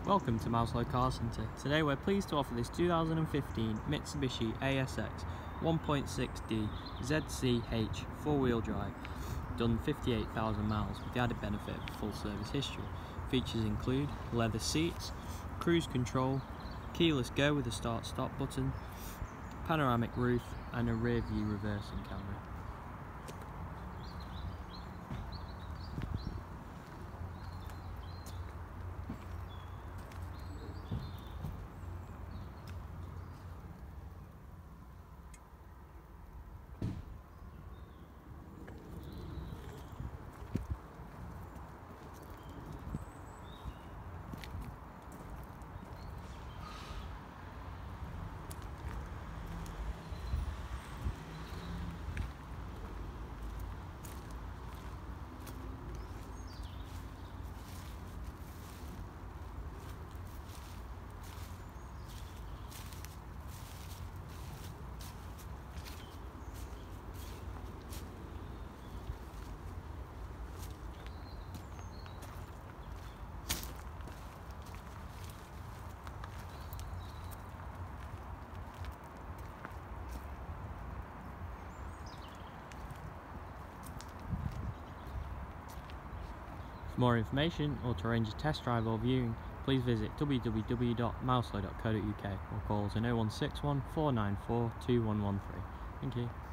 Welcome to Mouselow Car Centre. Today we're pleased to offer this 2015 Mitsubishi ASX 1.6D ZCH 4-wheel drive, done 58,000 miles with the added benefit of full service history. Features include leather seats, cruise control, keyless go with a start-stop button, panoramic roof and a rear view reversing camera. For more information or to arrange a test drive or viewing, please visit www.mouselow.co.uk or call us on 0161 494 2113. Thank you.